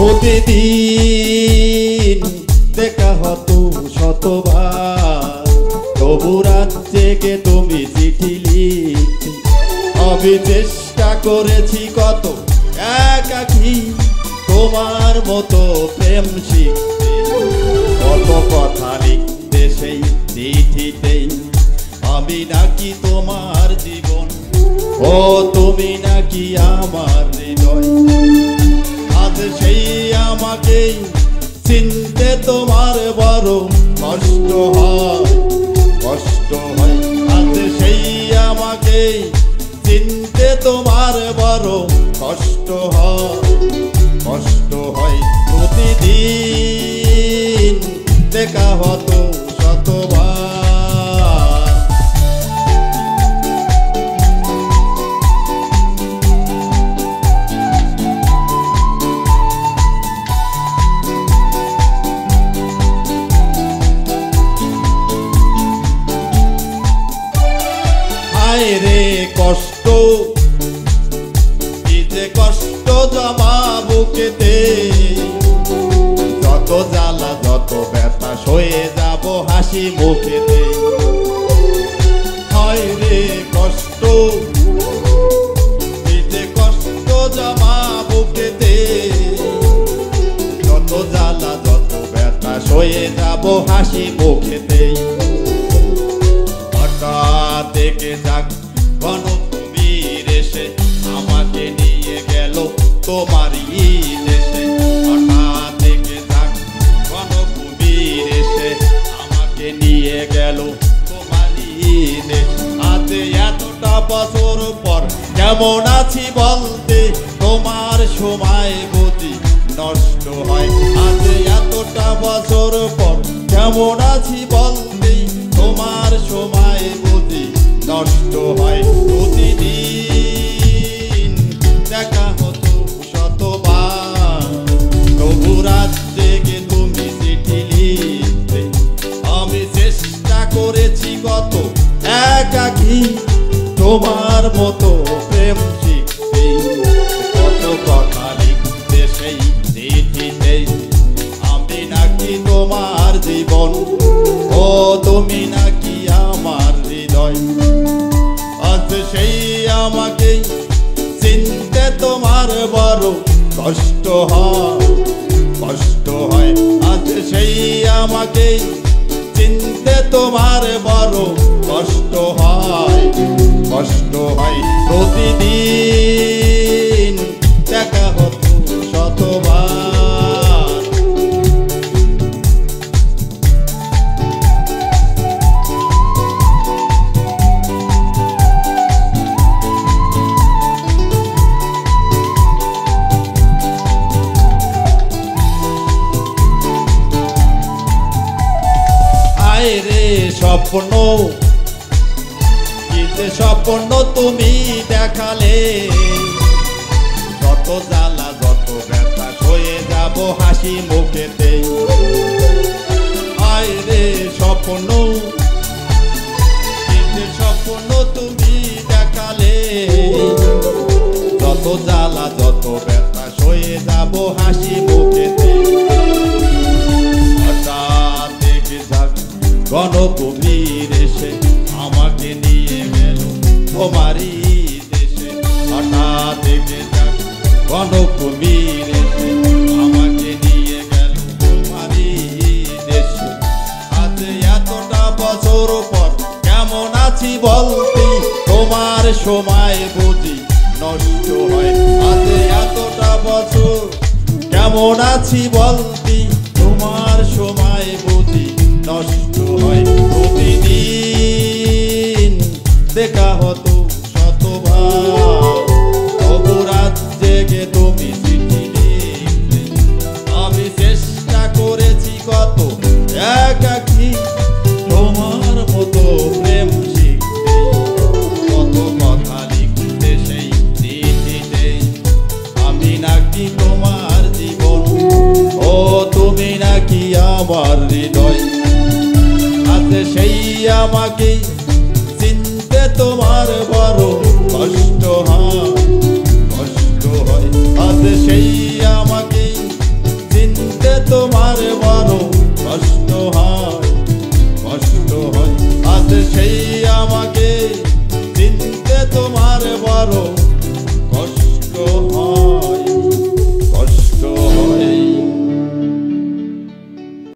প্রতিদিন দেখা হতো শতবার, তবু রাত জেগে তুমি চিঠি লিখতে। আমি চেষ্টা করেছি কত একাকী তোমার মতো প্রেম শিখতে। কত কথা লিখতে সেই চিঠিতেই, আমি নাকি তোমার জীবন, ও তুমি নাকি আমার হৃদয়। আজ সেই আমাকেই চিনতে তোমার বড় কষ্ট হয়, কষ্ট হয়। আজ সেই আমাকেই চিনতে তোমার বড় কষ্ট হয়, কষ্ট হয়। প্রতিদিন দেখা হতো শতবার। হায় রে কষ্ট, কি যে কষ্ট জমা বুকেতে, যত জ্বালা যত ব্যথা সয়ে যাব হাসি মুখেতে। হায় রে কষ্ট, কি যে কষ্ট জমা বুকেতে, যত জ্বালা যত ব্যথা সয়ে যাব হাসি মুখেতে। হঠাৎ দেখে যাক গণকুমির এসে আমাকে নিয়ে গেল তোমারই দেশে। হঠাৎ দেখে যাক গণকুমির এসে আমাকে নিয়ে গেল তোমারই দেশে। আজ এতটা বছর পর কেমন আছি বলতে, তোমার সময় বুঝি নষ্ট হয়। আজ এতটা বছর পর কেমন আছি বলতে, তোমার সময় বুঝি নষ্ট হয়। প্রতিদিন দেখা হতো শতবার, তবু রাত জেগে তুমি চিঠি লিখতে। আমি চেষ্টা করেছি কত একাকী তোমার মতো প্রেম শিখতে। কত কথা লিখতে সেই চিঠিতেই, আমি নাকি তোমার জীবন, ও তুমি নাকি আমার হৃদয়। আজ সেই আমাকে চিনতে তোমার বড় কষ্ট হয়, কষ্ট হয়। আজ সেই আমাকে চিনতে তোমার বড় কষ্ট হয়, কষ্ট হয়। প্রতিদিন দেখা হতো শতবার। হায় রে স্বপ্ন, কি যে স্বপ্ন তুমি দেখালে, যত জ্বালা যত ব্যথা সয়ে যাব হাসি মুখেতে। হায় রে স্বপ্ন, কি যে স্বপ্ন তুমি দেখালে, যত জ্বালা যত ব্যথা সয়ে যাব হাসি মুখেতে। হঠাৎ দেখে যাক গণকুমির এসে আমাকে নিয়ে গেল তোমারই দেশে। হঠাৎ দেখে যাক গণকুমির এসে আমাকে নিয়ে গেল তোমারই দেশে। আজ এতটা বছর পর কেমন আছি বলতে, তোমার সময় বুঝি নষ্ট হয়। আজ এতটা বছর কেমন আছি বলতে, তোমার সময় বুঝি নষ্ট হয়। প্রতিদিন দেখা হতো শতবার, তবু রাত জেগে তুমি চিঠি লিখতে। আমি চেষ্টা করেছি কত একাকী তোমার মতো প্রেম শিখতে। কত কথা লিখতে সেই চিঠিতে, আমি নাকি তোমার জীবন, ও তুমি নাকি আমার হৃদয়। আজ সেই আমাকে চিনতে তোমার বড় কষ্ট হয়, কষ্ট হয়। আজ সেই আমাকে তোমার বড় কষ্ট হয়, কষ্ট হয়। আজ সেই আমাকে চিনতে তোমার বড়